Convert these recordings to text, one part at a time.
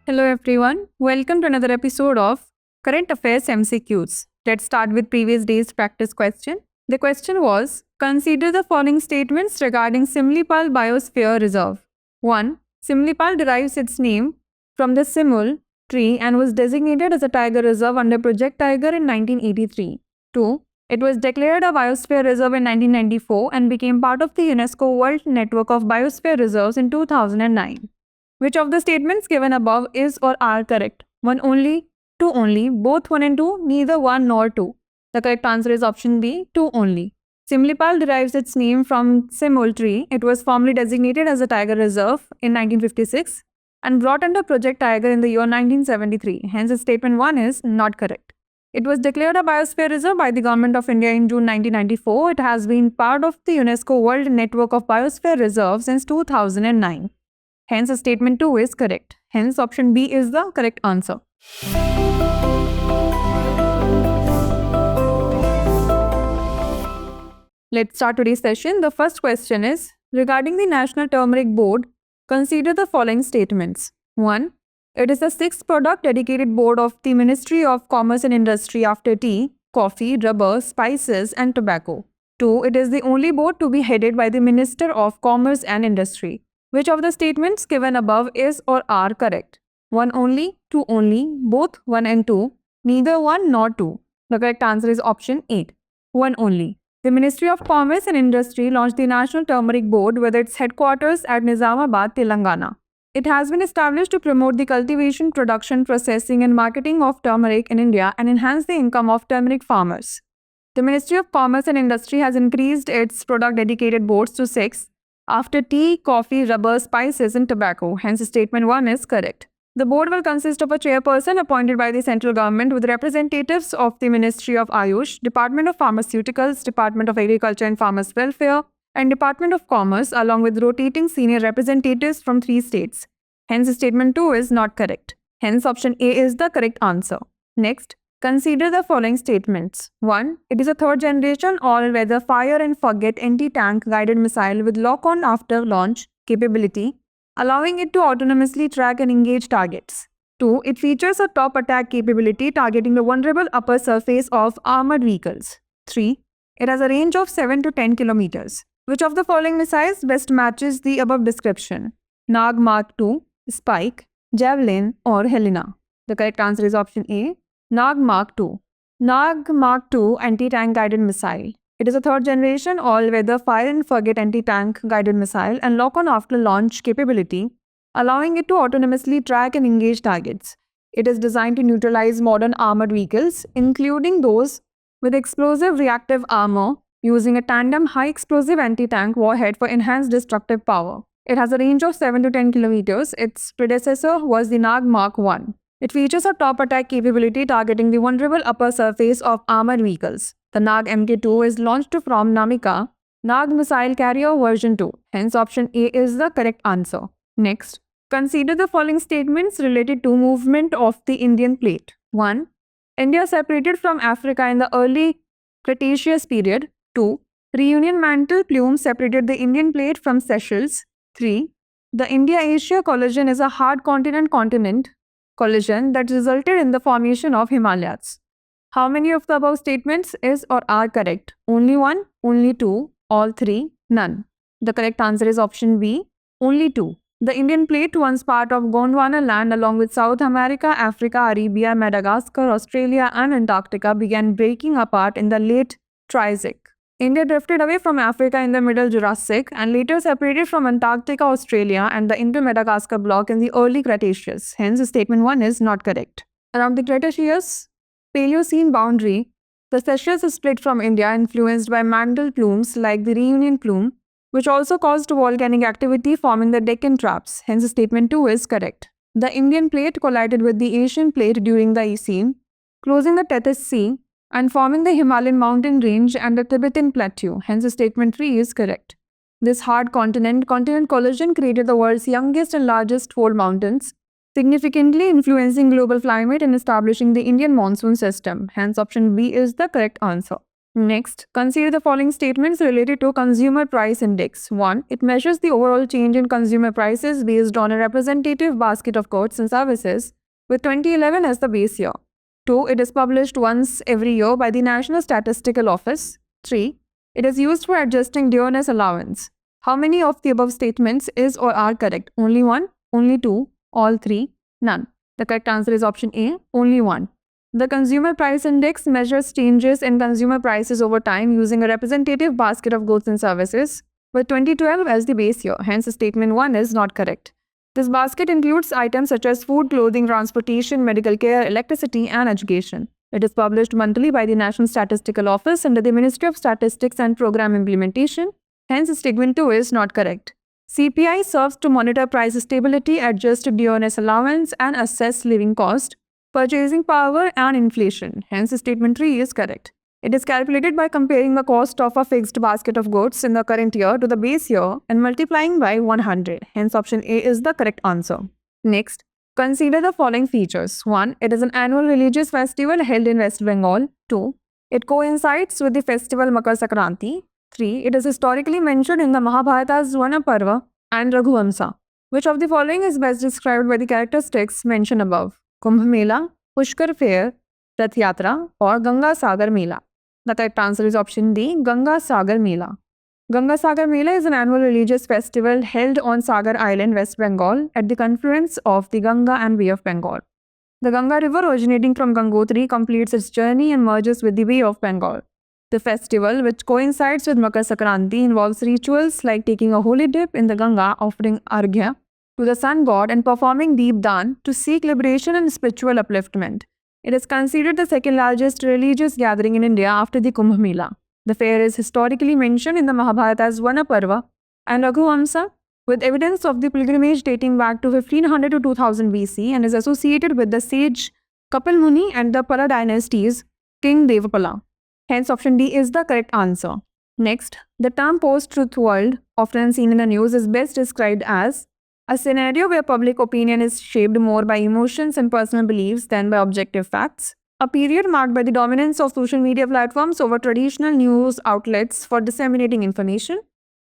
Hello everyone, welcome to another episode of Current Affairs MCQs. Let's start with previous day's practice question. The question was, consider the following statements regarding Simlipal Biosphere Reserve. 1. Simlipal derives its name from the simul tree and was designated as a tiger reserve under Project Tiger in 1983. 2. It was declared a biosphere reserve in 1994 and became part of the UNESCO World Network of Biosphere Reserves in 2009. Which of the statements given above is or are correct? 1 only, 2 only, both 1 and 2, neither 1 nor 2. The correct answer is option B, 2 only. Simlipal derives its name from simul tree. It was formally designated as a tiger reserve in 1956 and brought under Project Tiger in the year 1973. Hence, statement 1 is not correct. It was declared a biosphere reserve by the Government of India in June 1994. It has been part of the UNESCO World Network of Biosphere Reserves since 2009. Hence, statement 2 is correct. Hence, option B is the correct answer. Let's start today's session. The first question is, regarding the National Turmeric Board, consider the following statements. 1. It is the sixth product dedicated board of the Ministry of Commerce and Industry after tea, coffee, rubber, spices and tobacco. 2. It is the only board to be headed by the Minister of Commerce and Industry. Which of the statements given above is or are correct? 1 only, 2 only, both 1 and 2, neither 1 nor 2. The correct answer is option 8, 1 only. The Ministry of Commerce and Industry launched the National Turmeric Board with its headquarters at Nizamabad, Telangana. It has been established to promote the cultivation, production, processing and marketing of turmeric in India and enhance the income of turmeric farmers. The Ministry of Commerce and Industry has increased its product dedicated boards to 6 after tea, coffee, rubber, spices and tobacco. Hence, statement 1 is correct. The board will consist of a chairperson appointed by the central government with representatives of the Ministry of Ayush, Department of Pharmaceuticals, Department of Agriculture and Farmers Welfare, and Department of Commerce, along with rotating senior representatives from 3 states. Hence, statement 2 is not correct. Hence, option A is the correct answer. Next, consider the following statements. 1. It is a third generation all-weather fire and forget anti-tank guided missile with lock-on after launch capability, allowing it to autonomously track and engage targets. 2. It features a top attack capability targeting the vulnerable upper surface of armored vehicles. 3. It has a range of 7 to 10 kilometers. Which of the following missiles best matches the above description? Nag Mark II, Spike, Javelin or Helena? The correct answer is option A, Nag Mark II. Nag Mark II anti-tank guided missile. It is a third generation all-weather fire and forget anti-tank guided missile and lock-on after launch capability, allowing it to autonomously track and engage targets. It is designed to neutralize modern armored vehicles, including those with explosive reactive armor, using a tandem high-explosive anti-tank warhead for enhanced destructive power. It has a range of 7 to 10 kilometers. Its predecessor was the Nag Mark I. It features a top attack capability targeting the vulnerable upper surface of armored vehicles. The Nag Mk2 is launched from Namika Nag Missile Carrier version 2. Hence, option A is the correct answer. Next, consider the following statements related to movement of the Indian plate. 1. India separated from Africa in the early Cretaceous period. 2. Reunion mantle plume separated the Indian plate from Seychelles. 3. The India-Asia collision is a hard continent-continent collision that resulted in the formation of Himalayas. How many of the above statements is or are correct? Only 1, only 2, all 3, none. The correct answer is option B, only 2. The Indian plate, once part of Gondwana land along with South America, Africa, Arabia, Madagascar, Australia and Antarctica, began breaking apart in the late Triassic. India drifted away from Africa in the middle Jurassic and later separated from Antarctica, Australia and the Indo-Madagascar block in the early Cretaceous. Hence, statement 1 is not correct. Around the Cretaceous Paleocene boundary, the Seychelles is split from India, influenced by mantle plumes like the Reunion plume, which also caused volcanic activity forming the Deccan Traps. Hence, statement 2 is correct. The Indian plate collided with the Asian plate during the Eocene, closing the Tethys Sea and forming the Himalayan mountain range and the Tibetan plateau. Hence, statement 3 is correct. This hard continent-continent collision created the world's youngest and largest fold mountains, significantly influencing global climate and establishing the Indian monsoon system. Hence, option B is the correct answer. Next, consider the following statements related to Consumer Price Index. 1. It measures the overall change in consumer prices based on a representative basket of goods and services, with 2011 as the base year. 2. It is published once every year by the National Statistical Office. 3. It is used for adjusting dearness allowance. How many of the above statements is or are correct? Only 1, only 2, all 3, none. The correct answer is option A, only 1. The Consumer Price Index measures changes in consumer prices over time using a representative basket of goods and services, with 2012 as the base year. Hence, statement 1 is not correct. This basket includes items such as food, clothing, transportation, medical care, electricity, and education. It is published monthly by the National Statistical Office under the Ministry of Statistics and Program Implementation. Hence, statement 2 is not correct. CPI serves to monitor price stability, adjust dearness allowance, and assess living cost, purchasing power, and inflation. Hence, statement 3 is correct. It is calculated by comparing the cost of a fixed basket of goods in the current year to the base year and multiplying by 100. Hence, option A is the correct answer. Next, consider the following features. 1. It is an annual religious festival held in West Bengal. 2. It coincides with the festival Makar Sankranti. 3. It is historically mentioned in the Mahabharata's Vana Parva and Raghuvamsa. Which of the following is best described by the characteristics mentioned above? Kumbh Mela, Pushkar Fair, Rath Yatra, or Ganga Sagar Mela? The correct answer is option D, Ganga Sagar Mela. Ganga Sagar Mela is an annual religious festival held on Sagar Island, West Bengal, at the confluence of the Ganga and Bay of Bengal. The Ganga River, originating from Gangotri, completes its journey and merges with the Bay of Bengal. The festival, which coincides with Makar Sankranti, involves rituals like taking a holy dip in the Ganga, offering arghya to the sun god, and performing deep dan to seek liberation and spiritual upliftment. It is considered the second largest religious gathering in India after the Kumbh Mela. The fair is historically mentioned in the Mahabharata's Vana Parva and Raghuvamsa, with evidence of the pilgrimage dating back to 1500 to 2000 BC, and is associated with the sage Kapil Muni and the Pala dynasties King Devapala. Hence, option D is the correct answer. Next, the term post-truth world, often seen in the news, is best described as a scenario where public opinion is shaped more by emotions and personal beliefs than by objective facts. A period marked by the dominance of social media platforms over traditional news outlets for disseminating information.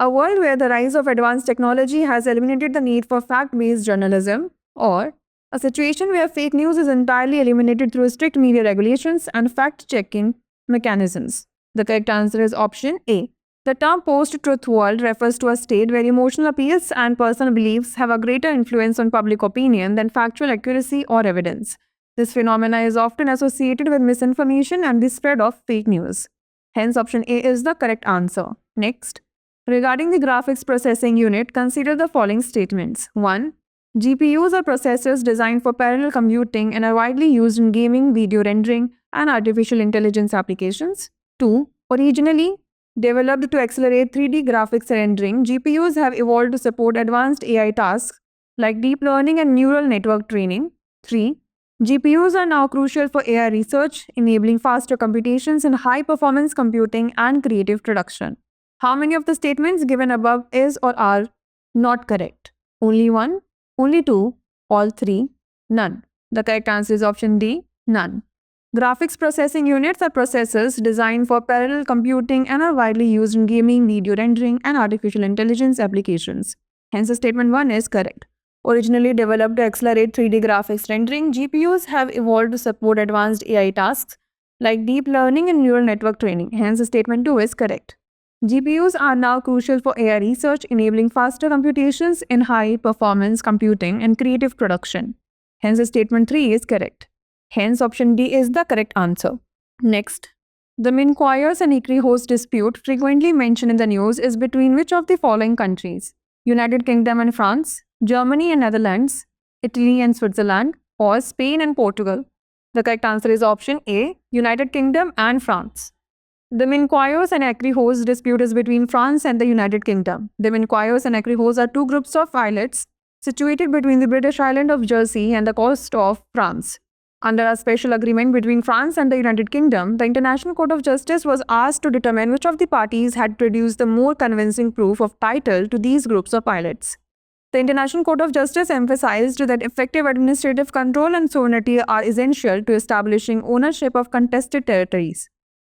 A world where the rise of advanced technology has eliminated the need for fact-based journalism. Or a situation where fake news is entirely eliminated through strict media regulations and fact-checking mechanisms. The correct answer is option A. The term post-truth world refers to a state where emotional appeals and personal beliefs have a greater influence on public opinion than factual accuracy or evidence. This phenomena is often associated with misinformation and the spread of fake news. Hence, option A is the correct answer. Next, regarding the graphics processing unit, consider the following statements. 1. GPUs are processors designed for parallel computing and are widely used in gaming, video rendering, and artificial intelligence applications. 2. Originally developed to accelerate 3D graphics rendering, GPUs have evolved to support advanced AI tasks like deep learning and neural network training. 3. GPUs are now crucial for AI research, enabling faster computations in high-performance computing and creative production. How many of the statements given above is or are not correct? Only 1, only 2, all 3, none. The correct answer is option D, none. Graphics processing units are processors designed for parallel computing and are widely used in gaming, video rendering, and artificial intelligence applications. Hence, statement 1 is correct. Originally developed to accelerate 3D graphics rendering, GPUs have evolved to support advanced AI tasks like deep learning and neural network training. Hence, statement 2 is correct. GPUs are now crucial for AI research, enabling faster computations in high-performance computing and creative production. Hence, statement 3 is correct. Hence, option D is the correct answer. Next, the Minquires and Ecrihost dispute frequently mentioned in the news is between which of the following countries? United Kingdom and France, Germany and Netherlands, Italy and Switzerland, or Spain and Portugal? The correct answer is option A, United Kingdom and France. The Minquires and Ecrihost dispute is between France and the United Kingdom. The Minquires and Ecrihost are two groups of islets situated between the British island of Jersey and the coast of France. Under a special agreement between France and the United Kingdom, the International Court of Justice was asked to determine which of the parties had produced the more convincing proof of title to these groups of islets. The International Court of Justice emphasized that effective administrative control and sovereignty are essential to establishing ownership of contested territories.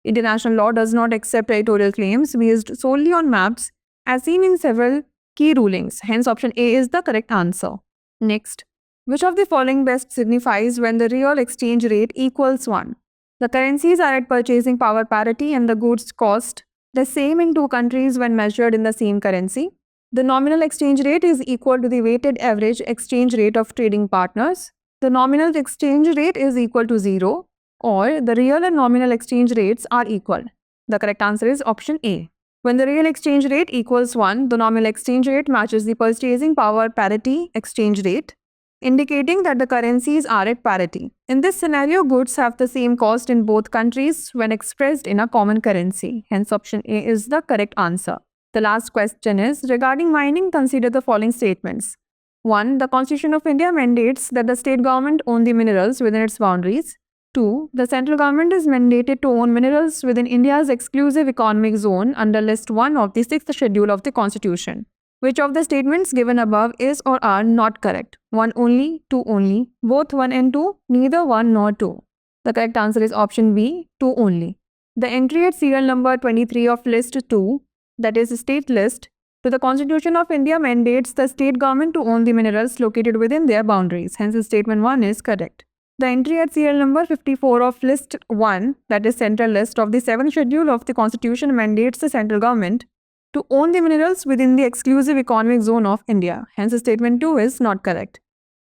International law does not accept territorial claims based solely on maps, as seen in several key rulings. Hence, option A is the correct answer. Next, which of the following best signifies when the real exchange rate equals 1? The currencies are at purchasing power parity and the goods cost the same in two countries when measured in the same currency. The nominal exchange rate is equal to the weighted average exchange rate of trading partners. The nominal exchange rate is equal to 0, or the real and nominal exchange rates are equal. The correct answer is option A. When the real exchange rate equals 1, the nominal exchange rate matches the purchasing power parity exchange rate, indicating that the currencies are at parity. In this scenario, goods have the same cost in both countries when expressed in a common currency. Hence, option A is the correct answer. The last question is, regarding mining, consider the following statements. 1. The Constitution of India mandates that the state government own the minerals within its boundaries. 2. The central government is mandated to own minerals within India's exclusive economic zone under List 1 of the 6th Schedule of the Constitution. Which of the statements given above is or are not correct? 1 only, 2 only, both 1 and 2, neither 1 nor 2. The correct answer is option B, 2 only. The entry at serial number 23 of List 2, that is State List, to the Constitution of India mandates the state government to own the minerals located within their boundaries. Hence, statement 1 is correct. The entry at serial number 54 of List 1, that is Central List of the 7th Schedule of the Constitution, mandates the central government to own the minerals within the exclusive economic zone of India. Hence, statement 2 is not correct.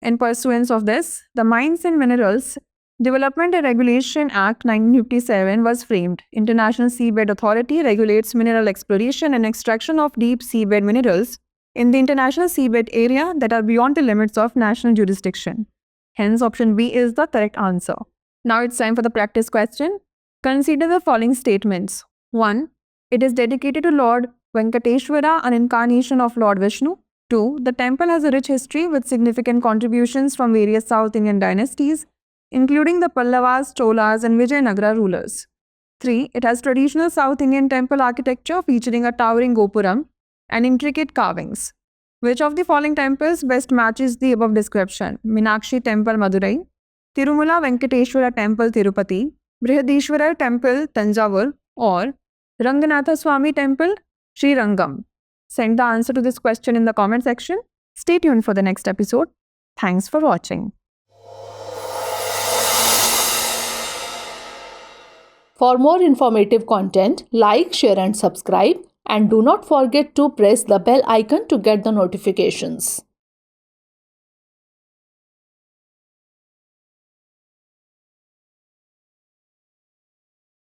In pursuance of this, the Mines and Minerals Development and Regulation Act 1957 was framed. International Seabed Authority regulates mineral exploration and extraction of deep seabed minerals in the international seabed area that are beyond the limits of national jurisdiction. Hence, option B is the correct answer. Now it's time for the practice question. Consider the following statements. 1. It is dedicated to Lord Venkateshwara, an incarnation of Lord Vishnu. 2. The temple has a rich history with significant contributions from various South Indian dynasties, including the Pallavas, Cholas, and Vijayanagara rulers. 3. It has traditional South Indian temple architecture featuring a towering gopuram and intricate carvings. Which of the following temples best matches the above description? Meenakshi Temple, Madurai; Tirumala Venkateshwara Temple, Tirupati; Brihadishwara Temple, Tanjavur; or Ranganatha Swami Temple, Srirangam? Send the answer to this question in the comment section. Stay tuned for the next episode. Thanks for watching. For more informative content, like, share and subscribe, and do not forget to press the bell icon to get the notifications.